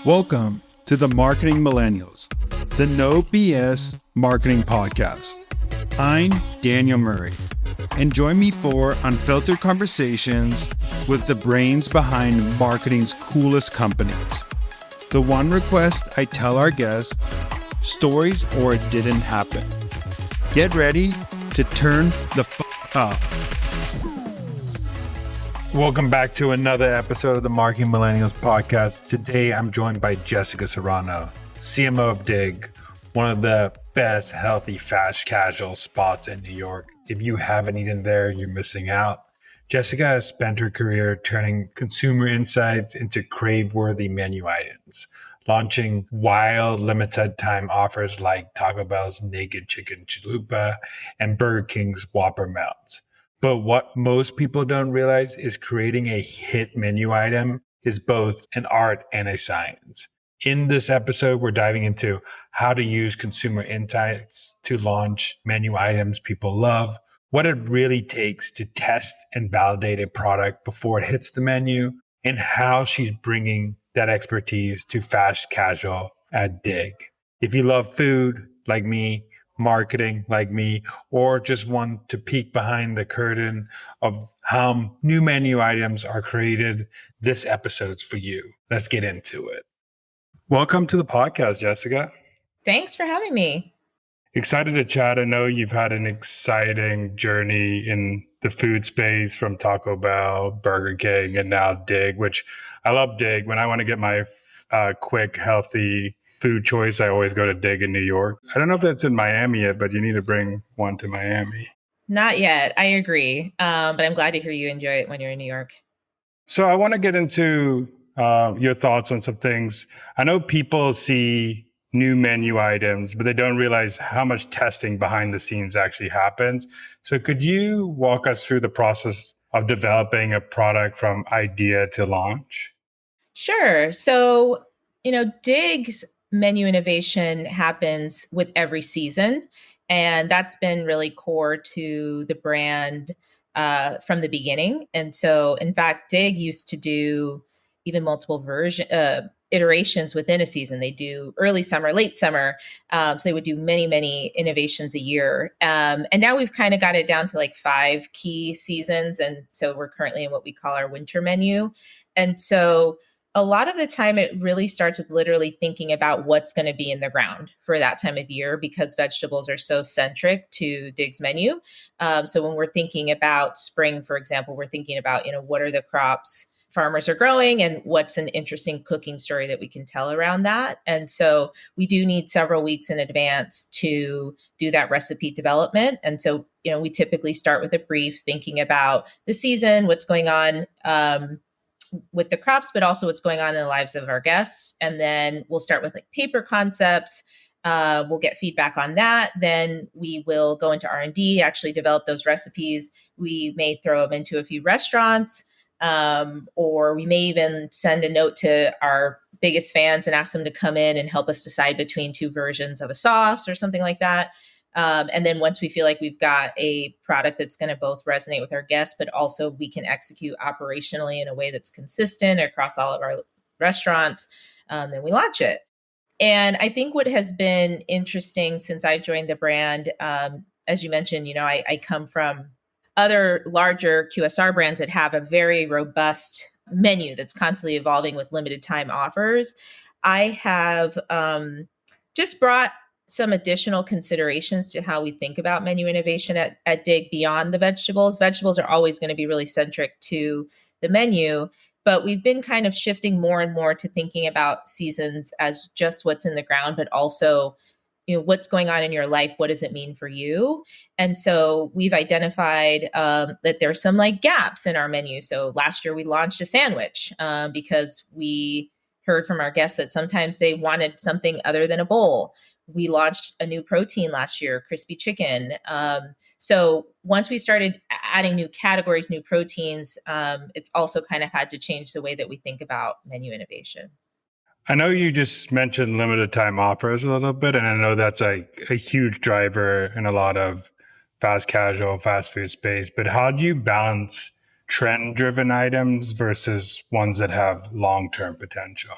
Welcome to the Marketing Millennials, the No BS Marketing Podcast. I'm Daniel Murray, and join me for unfiltered conversations with the brains behind marketing's coolest companies. The one request I tell our guests, stories or it didn't happen. Get ready to turn the up. Welcome back to another episode of the Marketing Millennials podcast. Today, I'm joined by Jessica Serrano, CMO of Dig, one of the best healthy fast casual spots in New York. If you haven't eaten there, you're missing out. Jessica has spent her career turning consumer insights into crave-worthy menu items, launching wild limited time offers like Taco Bell's Naked Chicken Chalupa and Burger King's Whopper Melts. But what most people don't realize is creating a hit menu item is both an art and a science. In this episode, we're diving into how to use consumer insights to launch menu items people love, what it really takes to test and validate a product before it hits the menu, and how she's bringing that expertise to fast casual at Dig. If you love food like me, marketing like me, or just want to peek behind the curtain of how new menu items are created, this episode's for you. Let's get into it. Welcome to the podcast, Jessica. Thanks for having me. Excited to chat. I know you've had an exciting journey in the food space from Taco Bell, Burger King, and now Dig, which I love Dig. When I want to get my quick, healthy food choice, I always go to Dig in New York. I don't know if that's in Miami yet, but you need to bring one to Miami. Not yet. I agree. But I'm glad to hear you enjoy it when you're in New York. So I want to get into your thoughts on some things. I know people see new menu items, but they don't realize how much testing behind the scenes actually happens. So could you walk us through the process of developing a product from idea to launch? Sure. So, Dig's menu innovation happens with every season. And that's been really core to the brand from the beginning. And so, in fact, Dig used to do even multiple iterations within a season. They do early summer, late summer. So they would do many, many innovations a year. And now we've kind of got it down to like 5 key seasons. And so we're currently in what we call our winter menu. And so a lot of the time, it really starts with literally thinking about what's going to be in the ground for that time of year, because vegetables are so centric to Dig's menu. So when we're thinking about spring, for example, we're thinking about, what are the crops farmers are growing and what's an interesting cooking story that we can tell around that. And so we do need several weeks in advance to do that recipe development. And so, we typically start with a brief thinking about the season, what's going on with the crops, but also what's going on in the lives of our guests. And then we'll start with like paper concepts. We'll get feedback on that. Then we will go into R&D, actually develop those recipes. We may throw them into a few restaurants, or we may even send a note to our biggest fans and ask them to come in and help us decide between 2 versions of a sauce or something like that. And then once we feel like we've got a product that's going to both resonate with our guests, but also we can execute operationally in a way that's consistent across all of our restaurants, then we launch it. And I think what has been interesting since I joined the brand, as you mentioned, I come from other larger QSR brands that have a very robust menu that's constantly evolving with limited time offers. I have just brought some additional considerations to how we think about menu innovation at Dig beyond the vegetables. Vegetables are always going to be really centric to the menu, but we've been kind of shifting more and more to thinking about seasons as just what's in the ground, but also, what's going on in your life? What does it mean for you? And so we've identified that there's some like gaps in our menu. So last year we launched a sandwich because we heard from our guests that sometimes they wanted something other than a bowl. We launched a new protein last year, crispy chicken. So once we started adding new categories, new proteins, it's also kind of had to change the way that we think about menu innovation. I know you just mentioned limited time offers a little bit, and I know that's a huge driver in a lot of fast casual, fast food space, but how do you balance trend driven items versus ones that have long-term potential?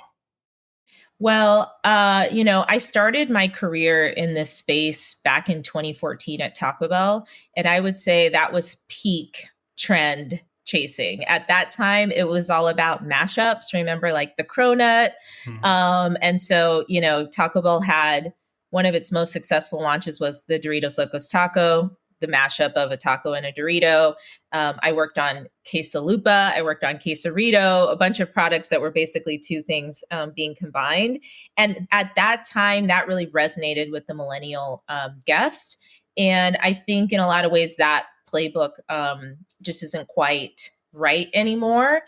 Well, I started my career in this space back in 2014 at Taco Bell, and I would say that was peak trend chasing. At that time, it was all about mashups. Remember, like the cronut, Mhm. and so Taco Bell had one of its most successful launches was the Doritos Locos Taco, the mashup of a taco and a Dorito. I worked on Quesalupa. I worked on Quesarito, a bunch of products that were basically two things being combined. And at that time, that really resonated with the millennial guest. And I think in a lot of ways that playbook just isn't quite right anymore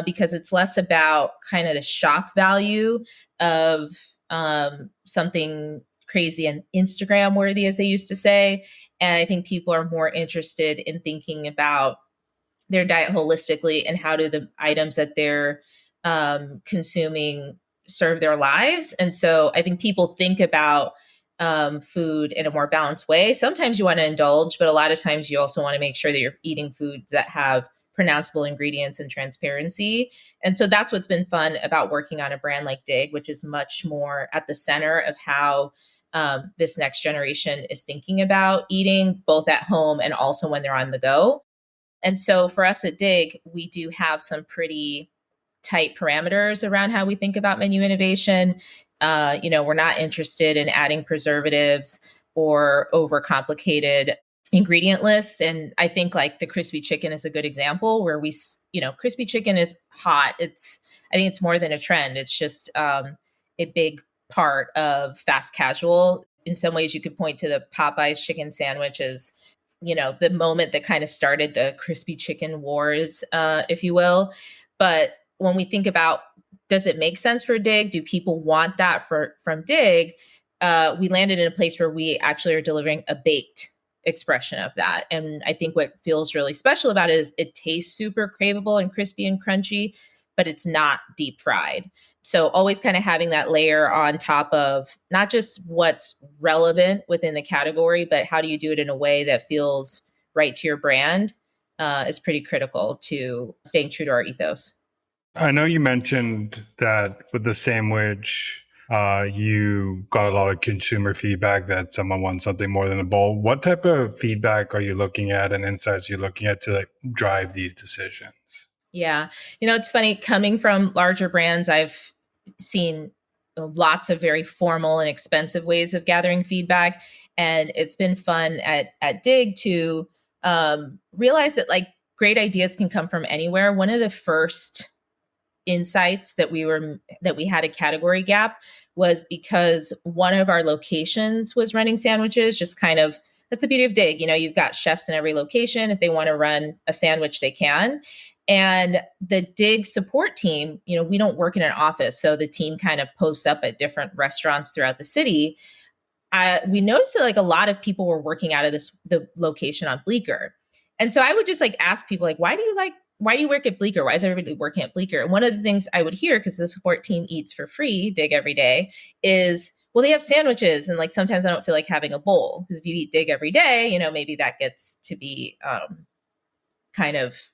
because it's less about kind of the shock value of something crazy and Instagram worthy, as they used to say. And I think people are more interested in thinking about their diet holistically and how do the items that they're consuming serve their lives. And so I think people think about food in a more balanced way. Sometimes you want to indulge, but a lot of times you also want to make sure that you're eating foods that have pronounceable ingredients and transparency. And so that's what's been fun about working on a brand like Dig, which is much more at the center of how this next generation is thinking about eating, both at home and also when they're on the go. And so for us at Dig, we do have some pretty tight parameters around how we think about menu innovation. We're not interested in adding preservatives or overcomplicated ingredient lists. And I think like the crispy chicken is a good example where crispy chicken is hot. I think it's more than a trend. It's just a big part of fast casual. In some ways, you could point to the Popeyes chicken sandwich as the moment that kind of started the crispy chicken wars, if you will. But when we think about, does it make sense for Dig? Do people want that from Dig? We landed in a place where we actually are delivering a baked expression of that. And I think what feels really special about it is it tastes super craveable and crispy and crunchy, but it's not deep fried. So always kind of having that layer on top of not just what's relevant within the category, but how do you do it in a way that feels right to your brand is pretty critical to staying true to our ethos. I know you mentioned that with the sandwich, you got a lot of consumer feedback that someone wants something more than a bowl. What type of feedback are you looking at and insights you're looking at to like drive these decisions? Yeah. It's funny coming from larger brands, I've seen lots of very formal and expensive ways of gathering feedback. And it's been fun at Dig to realize that like great ideas can come from anywhere. One of the first insights that we had a category gap was because one of our locations was running sandwiches, just kind of that's the beauty of Dig. You've got chefs in every location. If they want to run a sandwich, they can. And the Dig support team, we don't work in an office. So the team kind of posts up at different restaurants throughout the city. We noticed that like a lot of people were working out of the location on Bleecker. And so I would just like ask people like, why do you work at Bleecker? Why is everybody working at Bleecker? And one of the things I would hear, because the support team eats for free, Dig every day, is, well, they have sandwiches. And like, sometimes I don't feel like having a bowl because if you eat Dig every day, maybe that gets to be kind of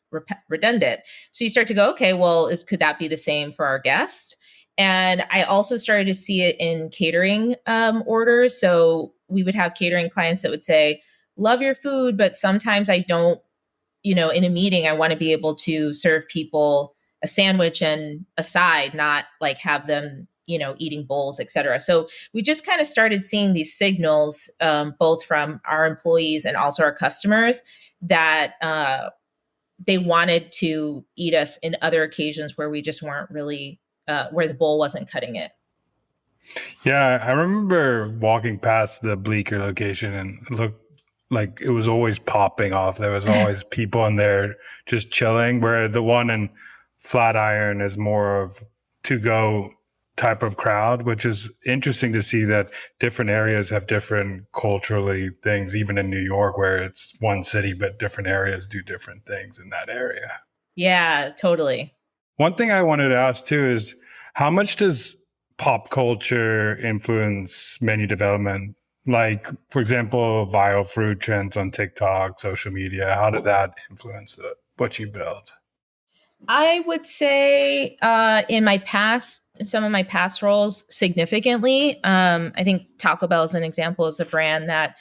redundant. So you start to go, okay, well, could that be the same for our guest? And I also started to see it in catering orders. So we would have catering clients that would say, love your food, but sometimes I don't, in a meeting, I want to be able to serve people a sandwich and a side, not like have them, eating bowls, et cetera. So we just kind of started seeing these signals, both from our employees and also our customers, that they wanted to eat us in other occasions where we just weren't really, where the bowl wasn't cutting it. Yeah, I remember walking past the Bleecker location and it looked like it was always popping off. There was always people in there just chilling, where the one in Flatiron is more of to go type of crowd, which is interesting to see that different areas have different culturally things, even in New York, where it's one city, but different areas do different things in that area. Yeah, totally. One thing I wanted to ask too is how much does pop culture influence menu development? Like, for example, viral food trends on TikTok, social media. How did that influence what you build? I would say in my past some of my past roles significantly. I think Taco Bell is an example, as a brand that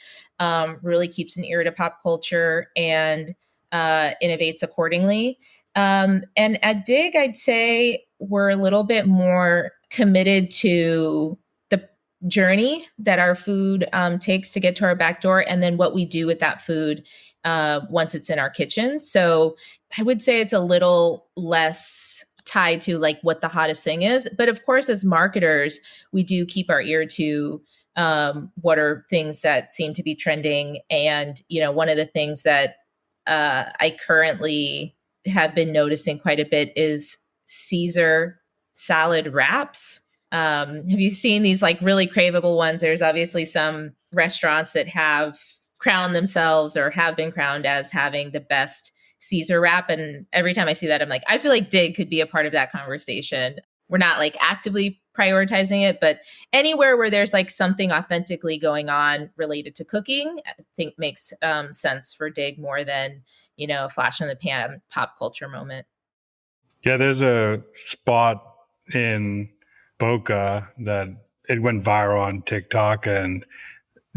really keeps an ear to pop culture and innovates accordingly. And at Dig, I'd say we're a little bit more committed to the journey that our food takes to get to our back door, and then what we do with that food once it's in our kitchen. So I would say it's a little less tied to like what the hottest thing is. But of course, as marketers, we do keep our ear to what are things that seem to be trending. And, one of the things that I currently have been noticing quite a bit is Caesar salad wraps. Have you seen these like really craveable ones? There's obviously some restaurants that have crowned themselves or have been crowned as having the best Caesar wrap. And every time I see that, I'm like, I feel like Dig could be a part of that conversation. We're not like actively prioritizing it, but anywhere where there's like something authentically going on related to cooking, I think makes sense for Dig more than, a flash in the pan pop culture moment. Yeah, there's a spot in Boca that it went viral on TikTok, and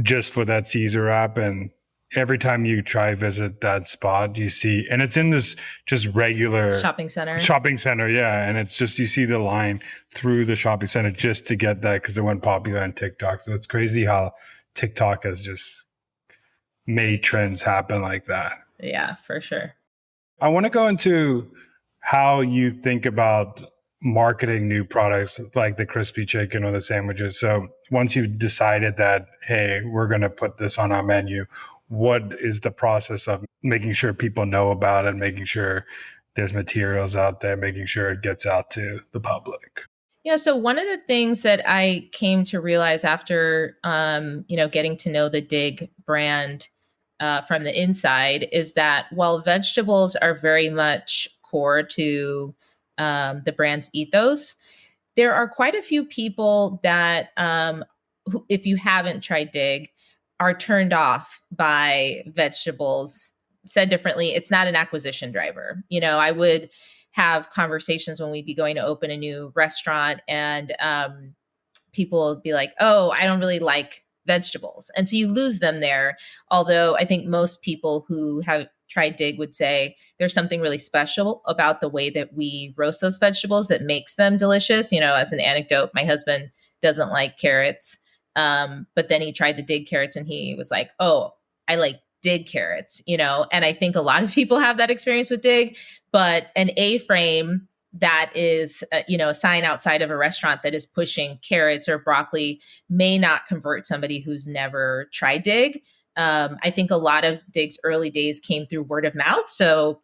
just for that Caesar wrap. And every time you try visit that spot, you see, and it's in this just regular shopping center. Yeah. And it's just, you see the line through the shopping center just to get that, because it went popular on TikTok. So it's crazy how TikTok has just made trends happen like that. Yeah, for sure. I want to go into how you think about marketing new products like the crispy chicken or the sandwiches. So once you decided that, hey, we're going to put this on our menu, what is the process of making sure people know about it, making sure there's materials out there, making sure it gets out to the public? Yeah. So one of the things that I came to realize after, getting to know the Dig brand from the inside is that while vegetables are very much core to the brand's ethos, there are quite a few people that, who, if you haven't tried Dig, are turned off by vegetables. Said differently, it's not an acquisition driver. I would have conversations when we'd be going to open a new restaurant, and people would be like, oh, I don't really like vegetables. And so you lose them there. Although I think most people who have tried Dig would say there's something really special about the way that we roast those vegetables that makes them delicious. As an anecdote, my husband doesn't like carrots. But then he tried the Dig carrots and he was like, oh, I like Dig carrots, and I think a lot of people have that experience with Dig, but an A-frame that is, a sign outside of a restaurant that is pushing carrots or broccoli may not convert somebody who's never tried Dig. I think a lot of Dig's early days came through word of mouth. So,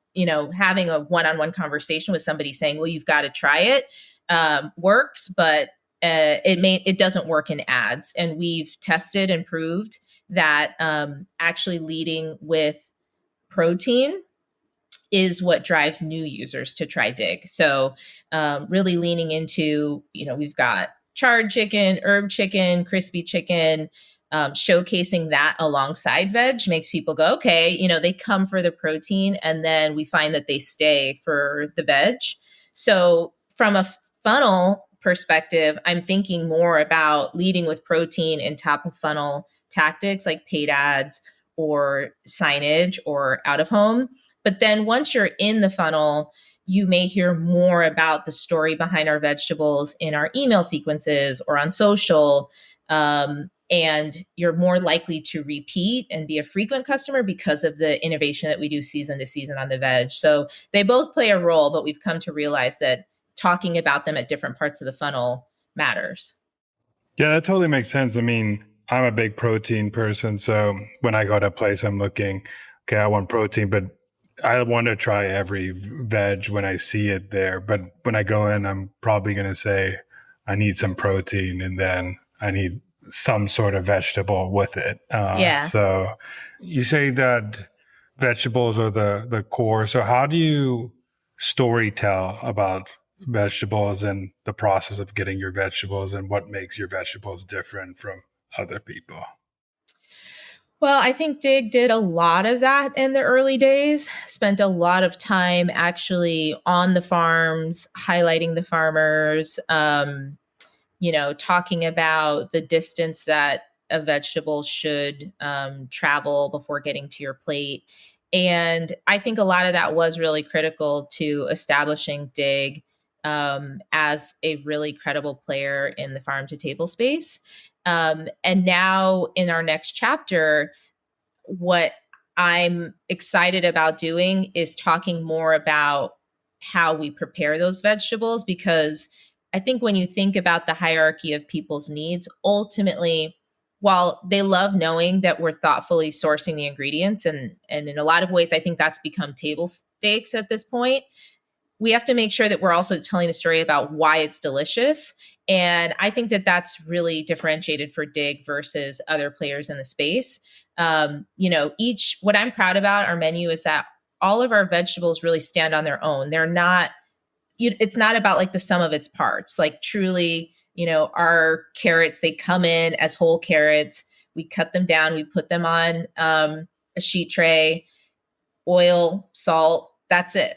having a one-on-one conversation with somebody saying, well, you've got to try it, works, but it doesn't work in ads. And we've tested and proved that actually leading with protein is what drives new users to try Dig. So really leaning into, we've got charred chicken, herb chicken, crispy chicken, showcasing that alongside veg makes people go, okay, they come for the protein, and then we find that they stay for the veg. So from a funnel perspective, I'm thinking more about leading with protein and top of funnel tactics like paid ads or signage or out of home. But then once you're in the funnel, you may hear more about the story behind our vegetables in our email sequences or on social. And you're more likely to repeat and be a frequent customer because of the innovation that we do season to season on the veg. So they both play a role, but we've come to realize that talking about them at different parts of the funnel matters. Yeah, that totally makes sense. I mean, I'm a big protein person. So when I go to a place, I'm looking, okay, I want protein, but I want to try every veg when I see it there. But when I go in, I'm probably going to say, I need some protein, and then I need some sort of vegetable with it. So you say that vegetables are the core. So how do you story tell about vegetables and the process of getting your vegetables, and what makes your vegetables different from other people? Well, I think Dig did a lot of that in the early days, spent a lot of time actually on the farms, highlighting the farmers, talking about the distance that a vegetable should travel before getting to your plate. And I think a lot of that was really critical to establishing Dig as a really credible player in the farm to table space. And now in our next chapter, what I'm excited about doing is talking more about how we prepare those vegetables, because I think when you think about the hierarchy of people's needs, ultimately, while they love knowing that we're thoughtfully sourcing the ingredients, and in a lot of ways, I think that's become table stakes at this point, we have to make sure that we're also telling the story about why it's delicious. And I think that that's really differentiated for Dig versus other players in the space. What I'm proud about our menu is that all of our vegetables really stand on their own. They're not, it's not about like the sum of its parts. Like truly, our carrots, they come in as whole carrots. We cut them down, we put them on a sheet tray, oil, salt, that's it.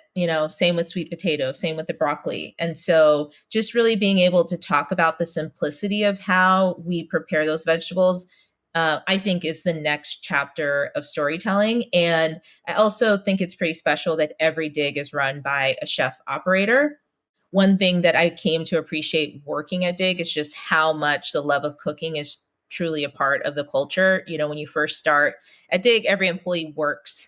Same with sweet potatoes, same with the broccoli. And so just really being able to talk about the simplicity of how we prepare those vegetables, I think is the next chapter of storytelling. And I also think it's pretty special that every Dig is run by a chef operator. One thing that I came to appreciate working at Dig is just how much the love of cooking is truly a part of the culture. When you first start at Dig, every employee works,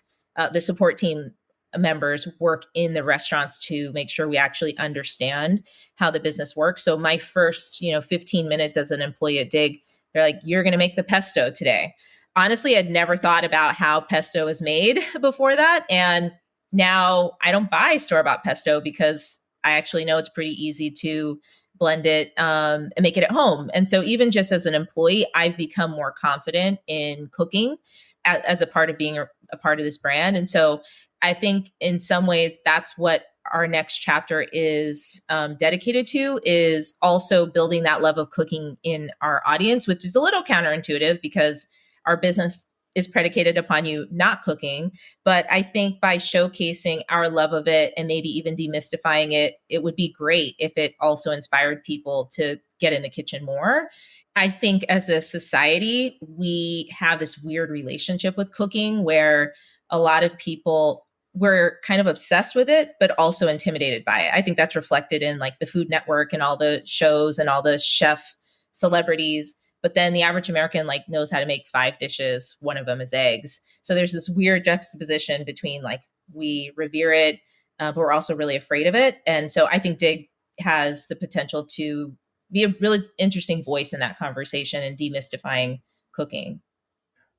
the support team members work in the restaurants to make sure we actually understand how the business works. So my first, 15 minutes as an employee at Dig, they're like, you're going to make the pesto today. Honestly, I'd never thought about how pesto is made before that. And now I don't buy store-bought pesto because I actually know it's pretty easy to blend it and make it at home. And so even just as an employee, I've become more confident in cooking as a part of being a part of this brand. And so I think in some ways that's what our next chapter is dedicated to, is also building that love of cooking in our audience, which is a little counterintuitive because our business is predicated upon you not cooking. But I think by showcasing our love of it and maybe even demystifying it, it would be great if it also inspired people to get in the kitchen more. I think as a society, we have this weird relationship with cooking where a lot of people, we're kind of obsessed with it, but also intimidated by it. I think that's reflected in like the Food Network and all the shows and all the chef celebrities. But then the average American like knows how to make 5 dishes. One of them is eggs. So there's this weird juxtaposition between like we revere it, but we're also really afraid of it. And so I think Dig has the potential to be a really interesting voice in that conversation and demystifying cooking.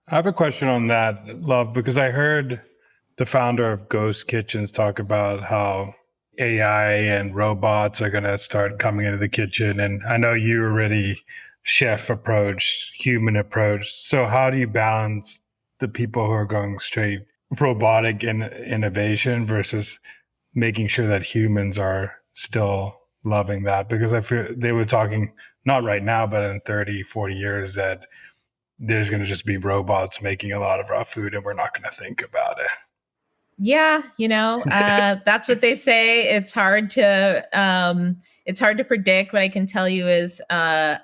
I have a question on that, Love, because I heard the founder of Ghost Kitchens talk about how AI and robots are going to start coming into the kitchen. And I know you already chef approach, human approach. So how do you balance the people who are going straight robotic in innovation versus making sure that humans are still loving that? Because I feel they were talking, not right now, but in 30, 40 years, that there's going to just be robots making a lot of our food and we're not going to think about it. Yeah, that's what they say. It's hard to predict. What I can tell you is I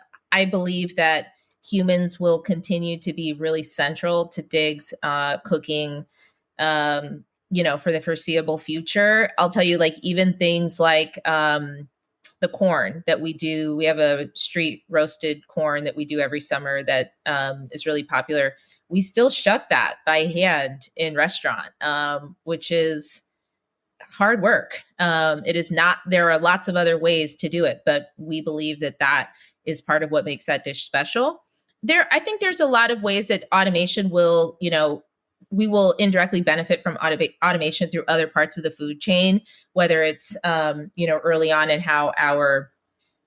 believe that humans will continue to be really central to Dig's cooking, for the foreseeable future. I'll tell you, like, even things like the corn that we do. We have a street roasted corn that we do every summer that is really popular. We still shuck that by hand in restaurant, which is hard work. It is not, there are lots of other ways to do it, but we believe that that is part of what makes that dish special. I think there's a lot of ways that automation will, we will indirectly benefit from automation through other parts of the food chain, whether it's, early on in how our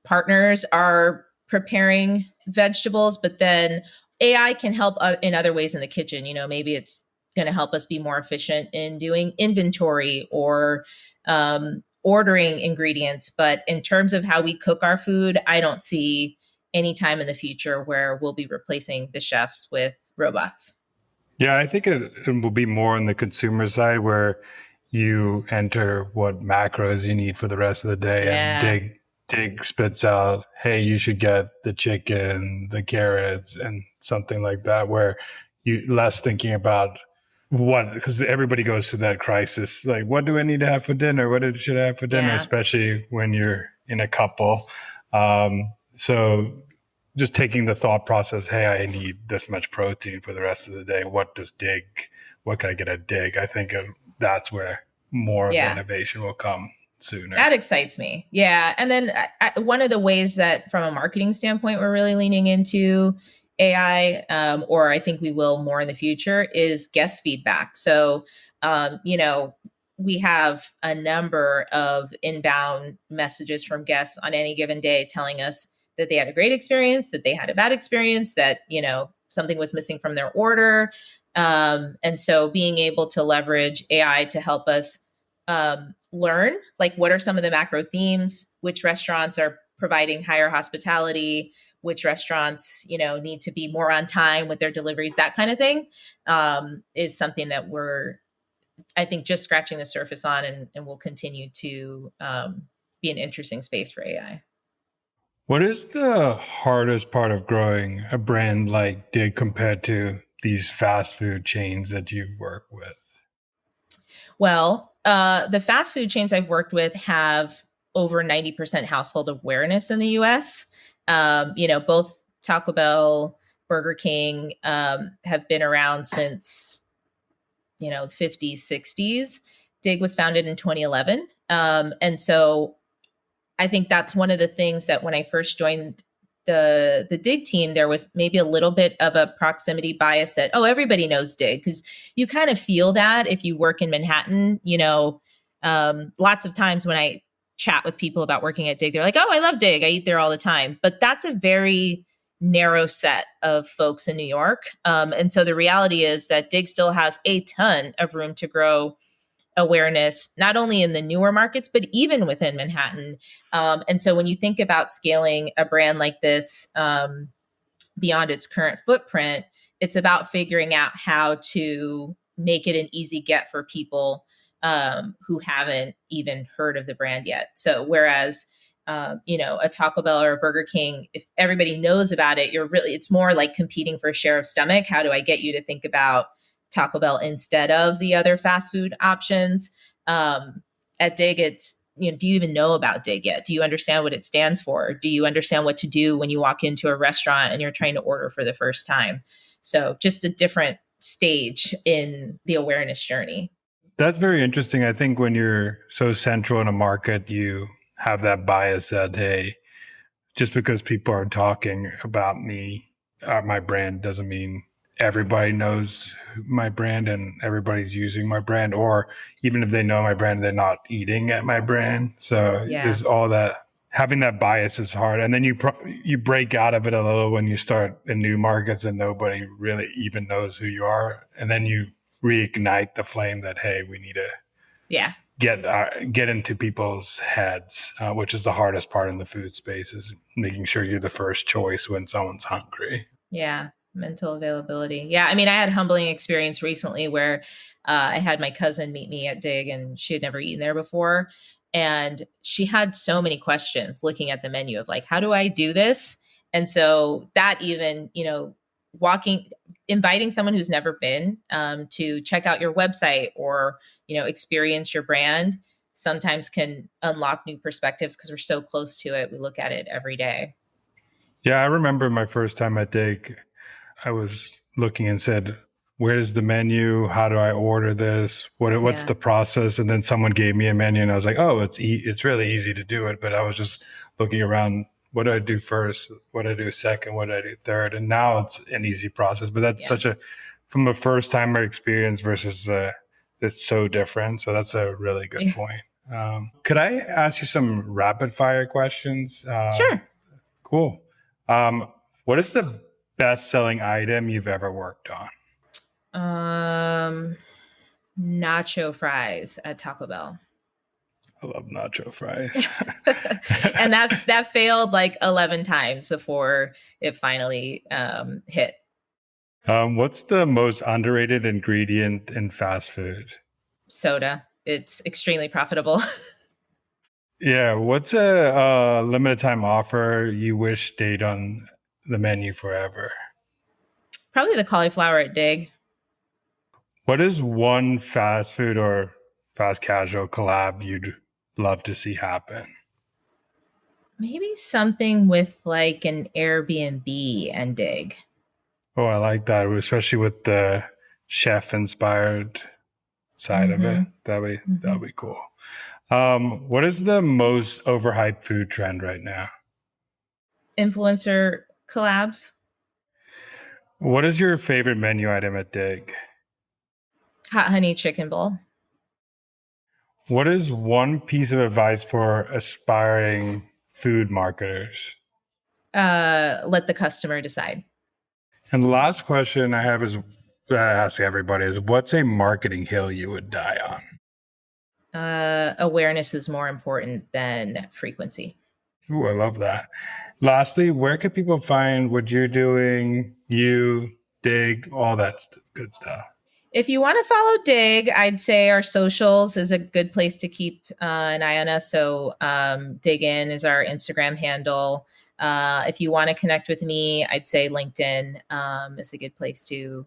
partners are preparing vegetables, but then AI can help in other ways in the kitchen. Maybe it's going to help us be more efficient in doing inventory or ordering ingredients. But in terms of how we cook our food, I don't see any time in the future where we'll be replacing the chefs with robots. Yeah, I think it will be more on the consumer side where you enter what macros you need for the rest of the day and Yeah. dig spits out, hey, you should get the chicken, the carrots, and something like that, where you less thinking about what, because everybody goes through that crisis. Like, what do I need to have for dinner? Should I have for dinner? Yeah. Especially when you're in a couple. So just taking the thought process, hey, I need this much protein for the rest of the day. What can I get at Dig? I think that's where more of the Yeah. innovation will come sooner. That excites me. Yeah. And then one of the ways that, from a marketing standpoint, we're really leaning into AI, or I think we will more in the future, is guest feedback. So, we have a number of inbound messages from guests on any given day telling us that they had a great experience, that they had a bad experience, that, something was missing from their order. And so being able to leverage AI to help us learn, like, what are some of the macro themes, which restaurants are providing higher hospitality, which restaurants need to be more on time with their deliveries, that kind of thing, is something that we're, I think, just scratching the surface on, and will continue to be an interesting space for AI. What is the hardest part of growing a brand like Dig compared to these fast food chains that you've worked with? Well, the fast food chains I've worked with have over 90% household awareness in the US. Both Taco Bell, Burger King have been around since, the 50s, 60s. Dig was founded in 2011. And so I think that's one of the things that, when I first joined the Dig team, there was maybe a little bit of a proximity bias that, oh, everybody knows Dig, because you kind of feel that if you work in Manhattan. Lots of times when I chat with people about working at Dig, they're like, oh, I love Dig, I eat there all the time. But that's a very narrow set of folks in New York. And so the reality is that Dig still has a ton of room to grow awareness, not only in the newer markets, but even within Manhattan. And so when you think about scaling a brand like this beyond its current footprint, it's about figuring out how to make it an easy get for people who haven't even heard of the brand yet. So whereas a Taco Bell or a Burger King, if everybody knows about it, it's more like competing for a share of stomach. How do I get you to think about Taco Bell instead of the other fast food options? At Dig, it's, do you even know about Dig yet? Do you understand what it stands for? Do you understand what to do when you walk into a restaurant and you're trying to order for the first time? So just a different stage in the awareness journey. That's very interesting. I think when you're so central in a market, you have that bias that, hey, just because people are talking about me, my brand, doesn't mean everybody knows my brand and everybody's using my brand, or even if they know my brand, they're not eating at my brand. So Yeah. there's all that. Having that bias is hard, and then you break out of it a little when you start in new markets and nobody really even knows who you are, and then you reignite the flame that, hey, we need to Yeah. get into people's heads, which is the hardest part in the food space, is making sure you're the first choice when someone's hungry. Yeah. Mental availability. Yeah. I mean, I had a humbling experience recently where I had my cousin meet me at Dig, and she had never eaten there before. And she had so many questions looking at the menu of, like, how do I do this? And so that, even, inviting someone who's never been to check out your website, or, experience your brand, sometimes can unlock new perspectives, because we're so close to it. We look at it every day. Yeah, I remember my first time at Dig, I was looking and said, where's the menu? How do I order this? What's Yeah. the process? And then someone gave me a menu and I was like, oh, it's really easy to do it. But I was just looking around, what do I do first? What do I do second? What do I do third? And now it's an easy process. But that's from a first timer experience versus it's so different. So that's a really good point. Could I ask you some rapid fire questions? Sure. Cool. What is the best selling item you've ever worked on? Nacho fries at Taco Bell. I love nacho fries. And that failed like 11 times before it finally hit. What's the most underrated ingredient in fast food? Soda. It's extremely profitable. Yeah, what's a limited time offer you wish stayed on the menu forever? Probably the cauliflower at Dig. What is one fast food or fast casual collab you'd love to see happen? Maybe something with like an Airbnb and Dig. Oh, I like that, especially with the chef inspired side of it. Mm-hmm. That'd be cool. What is the most overhyped food trend right now? Influencer collabs. What is your favorite menu item at Dig? Hot honey chicken bowl. What is one piece of advice for aspiring food marketers? Let the customer decide. And the last question I have is that I ask everybody is what's a marketing hill you would die on? Awareness is more important than frequency. Ooh, I love that. Lastly, where can people find what you're doing, you, Dig, all that good stuff? If you want to follow Dig, I'd say our socials is a good place to keep an eye on us. So Dig In is our Instagram handle. If you want to connect with me, I'd say LinkedIn is a good place to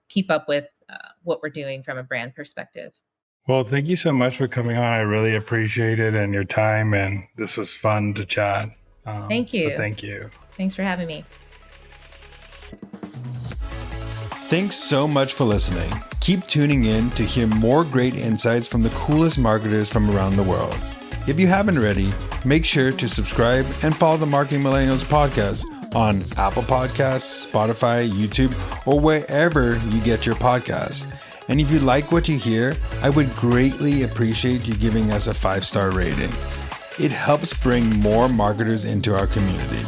keep up with what we're doing from a brand perspective. Well, thank you so much for coming on. I really appreciate it and your time. And this was fun to chat. Thank you. So thank you. Thanks for having me. Thanks so much for listening. Keep tuning in to hear more great insights from the coolest marketers from around the world. If you haven't already, make sure to subscribe and follow the Marketing Millennials podcast on Apple Podcasts, Spotify, YouTube, or wherever you get your podcasts. And if you like what you hear, I would greatly appreciate you giving us a 5-star rating. It helps bring more marketers into our community.